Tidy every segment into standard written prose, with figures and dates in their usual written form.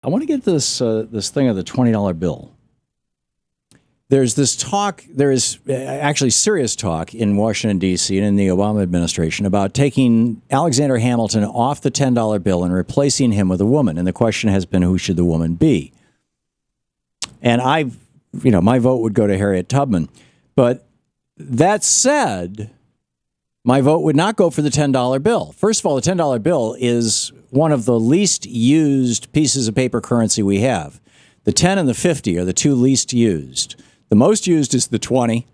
I want to get this thing of the $20 bill. There's this talk, there is actually serious talk in Washington, D.C. and in the Obama administration about taking Alexander Hamilton off the $10 bill and replacing him with a woman. And the question has been, who should the woman be? And my vote would go to Harriet Tubman. But that said, my vote would not go for the $10 bill. First of all, the $10 bill is one of the least used pieces of paper currency we have. The 10 and the 50 are the two least used. The most used is the 20.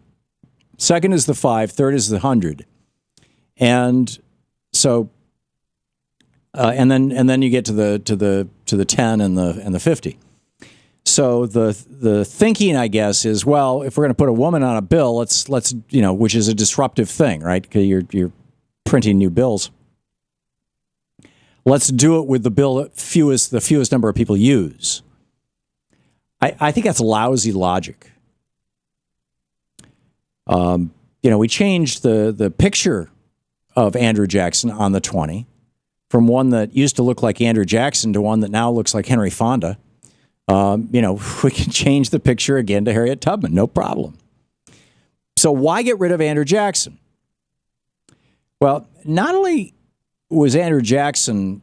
Second is the 5. Third is the 100. And so, and then you get to the 10 and the 50. So the thinking, I guess, is, well, if we're going to put a woman on a bill, let's which is a disruptive thing, right? Because you're printing new bills. Let's do it with the bill that the fewest number of people use. I think that's lousy logic. We changed the picture of Andrew Jackson on the 20 from one that used to look like Andrew Jackson to one that now looks like Henry Fonda. We can change the picture again to Harriet Tubman, no problem. So why get rid of Andrew Jackson? Well, not only was Andrew Jackson,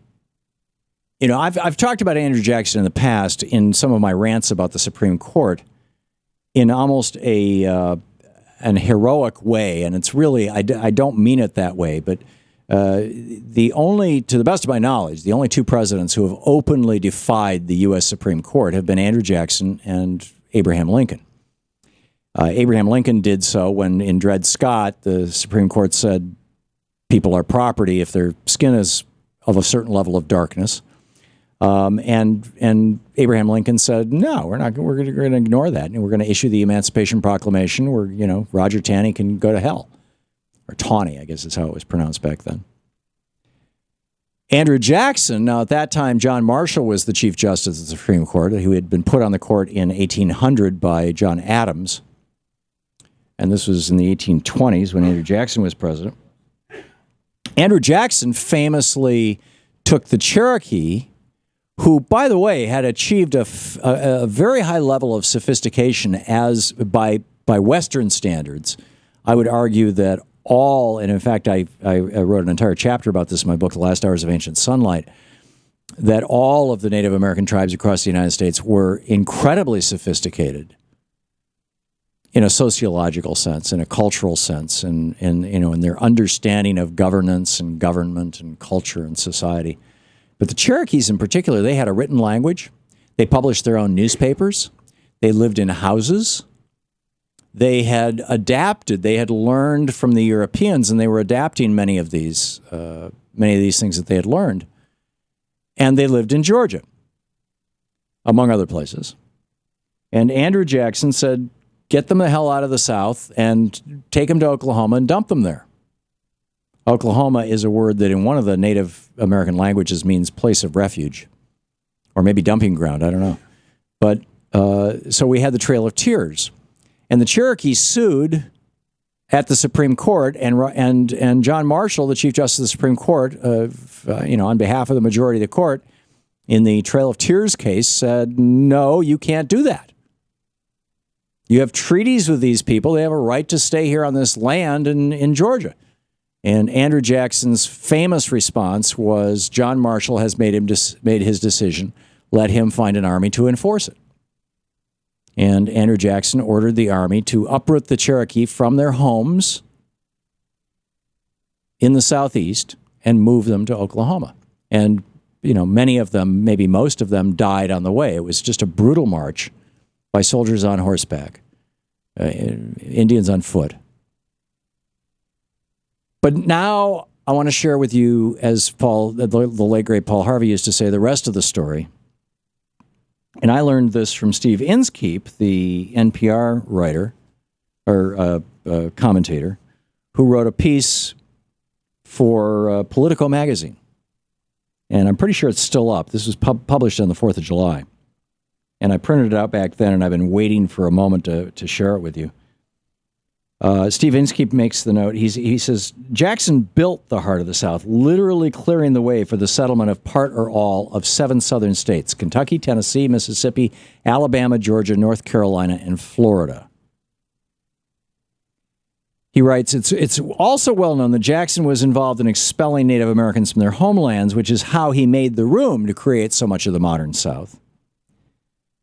I've talked about Andrew Jackson in the past in some of my rants about the Supreme Court in almost an heroic way, and it's really, I don't mean it that way, but to the best of my knowledge, the only two presidents who have openly defied the U.S. Supreme Court have been Andrew Jackson and Abraham Lincoln. Abraham Lincoln did so when, in Dred Scott, the Supreme Court said people are property if their skin is of a certain level of darkness. And Abraham Lincoln said, no, we're going to ignore that, and we're going to issue the Emancipation Proclamation where, Roger Taney can go to hell. Or Tawney, I guess is how it was pronounced back then. Andrew Jackson, now at that time, John Marshall was the Chief Justice of the Supreme Court, who had been put on the court in 1800 by John Adams. And this was in the 1820s when Andrew Jackson was president. Andrew Jackson famously took the Cherokee, who, by the way, had achieved a very high level of sophistication as by Western standards. I would argue that and in fact, I wrote an entire chapter about this in my book, The Last Hours of Ancient Sunlight, that all of the Native American tribes across the United States were incredibly sophisticated in a sociological sense, in a cultural sense, and in their understanding of governance and government and culture and society. But the Cherokees in particular, they had a written language. They published their own newspapers. They lived in houses. They had adapted. They had learned from the Europeans, and they were adapting many of these things that they had learned. And they lived in Georgia, among other places. And Andrew Jackson said, get them the hell out of the South and take them to Oklahoma and dump them there. Oklahoma is a word that in one of the Native American languages means place of refuge, or maybe dumping ground, I don't know. But so we had the Trail of Tears. And the Cherokee sued at the Supreme Court, and John Marshall, the Chief Justice of the Supreme Court, on behalf of the majority of the court, in the Trail of Tears case, said, no, you can't do that. You have treaties with these people. They have a right to stay here on this land in Georgia. And Andrew Jackson's famous response was, John Marshall has made his decision. Let him find an army to enforce it. And Andrew Jackson ordered the army to uproot the Cherokee from their homes in the Southeast and move them to Oklahoma. And, many of them, maybe most of them, died on the way. It was just a brutal march by soldiers on horseback, Indians on foot. But now I want to share with you, as the late, great Paul Harvey used to say, the rest of the story. And I learned this from Steve Inskeep, the NPR writer or commentator, who wrote a piece for Politico magazine. And I'm pretty sure it's still up. This was published on the 4th of July. And I printed it out back then, and I've been waiting for a moment to share it with you. Steve Inskeep makes the note. He says, Jackson built the heart of the South, literally clearing the way for the settlement of part or all of 7 southern states: Kentucky, Tennessee, Mississippi, Alabama, Georgia, North Carolina, and Florida. He writes, it's also well known that Jackson was involved in expelling Native Americans from their homelands, which is how he made the room to create so much of the modern South.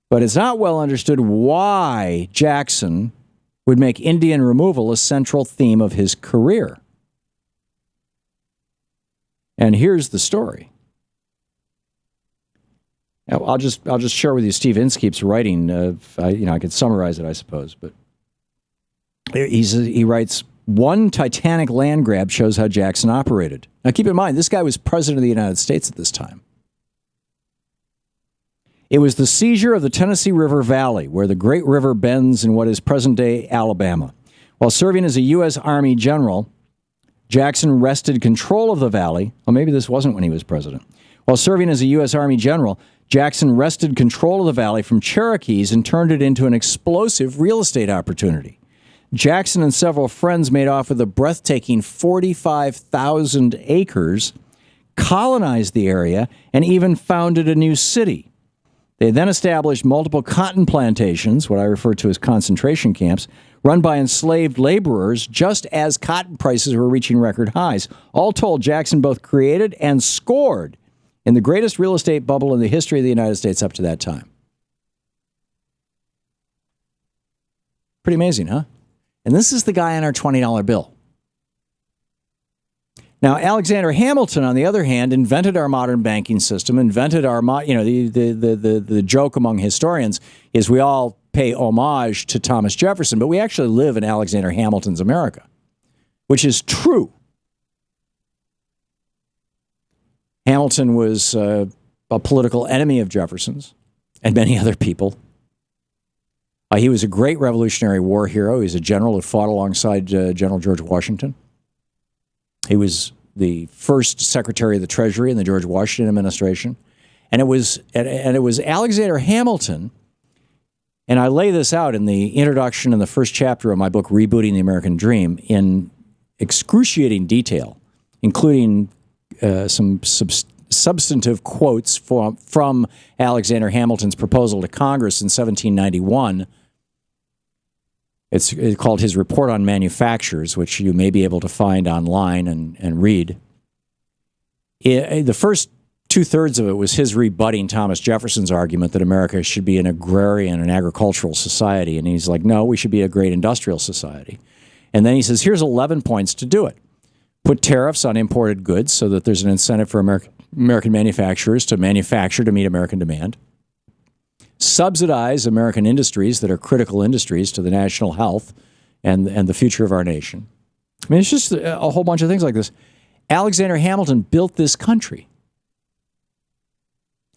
But it's not well understood why Jackson would make Indian removal a central theme of his career. And here's the story. Now, I'll just share with you Steve Inskeep's writing. I could summarize it, I suppose, but he writes, one titanic land grab shows how Jackson operated. Now, keep in mind, this guy was president of the United States at this time. It was the seizure of the Tennessee River Valley, where the great river bends in what is present-day Alabama. While serving as a U.S. Army general, Jackson wrested control of the valley. Well, maybe this wasn't when he was president. While serving as a U.S. Army general, Jackson wrested control of the valley from Cherokees and turned it into an explosive real estate opportunity. Jackson and several friends made off with a breathtaking 45,000 acres, colonized the area, and even founded a new city. They then established multiple cotton plantations, what I refer to as concentration camps, run by enslaved laborers just as cotton prices were reaching record highs. All told, Jackson both created and scored in the greatest real estate bubble in the history of the United States up to that time. Pretty amazing, huh? And this is the guy on our $20 bill. Now, Alexander Hamilton, on the other hand, invented our modern banking system, invented our, the joke among historians is we all pay homage to Thomas Jefferson, but we actually live in Alexander Hamilton's America, which is true. Hamilton was a political enemy of Jefferson's and many other people. He was a great Revolutionary War hero. He was a general who fought alongside General George Washington. He was the first Secretary of the Treasury in the George Washington administration. And it was Alexander Hamilton, and I lay this out in the introduction in the first chapter of my book, Rebooting the American Dream, in excruciating detail, including some substantive quotes from Alexander Hamilton's proposal to Congress in 1791. It's called his Report on Manufactures, which you may be able to find online and read. The first two-thirds of it was his rebutting Thomas Jefferson's argument that America should be an agrarian and agricultural society. And he's like, no, we should be a great industrial society. And then he says, here's 11 points to do it. Put tariffs on imported goods so that there's an incentive for American manufacturers to manufacture to meet American demand. Subsidize American industries that are critical industries to the national health and the future of our nation. I mean, it's just a whole bunch of things like this. Alexander Hamilton built this country,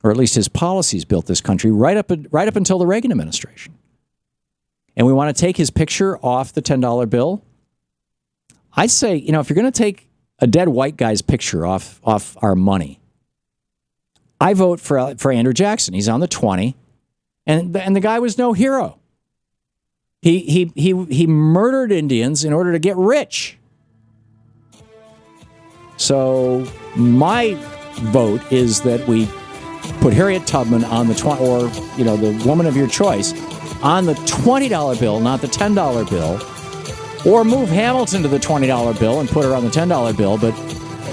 or at least his policies built this country right up until the Reagan administration. And we want to take his picture off the $10 bill. I'd say, if you're going to take a dead white guy's picture off our money, I vote for Andrew Jackson. He's on the 20. And the guy was no hero. He murdered Indians in order to get rich. So my vote is that we put Harriet Tubman on the the woman of your choice on the $20 bill, not the $10 bill, or move Hamilton to the $20 bill and put her on the $10 bill. But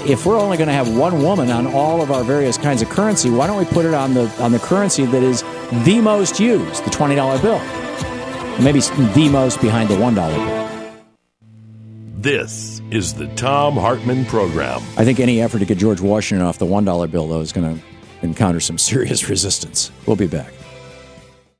if we're only going to have one woman on all of our various kinds of currency, why don't we put it on the currency that is the most used, the $20 bill? Maybe the most behind the $1 bill. This is the Thom Hartmann Program. I think any effort to get George Washington off the $1 bill, though, is going to encounter some serious resistance. We'll be back.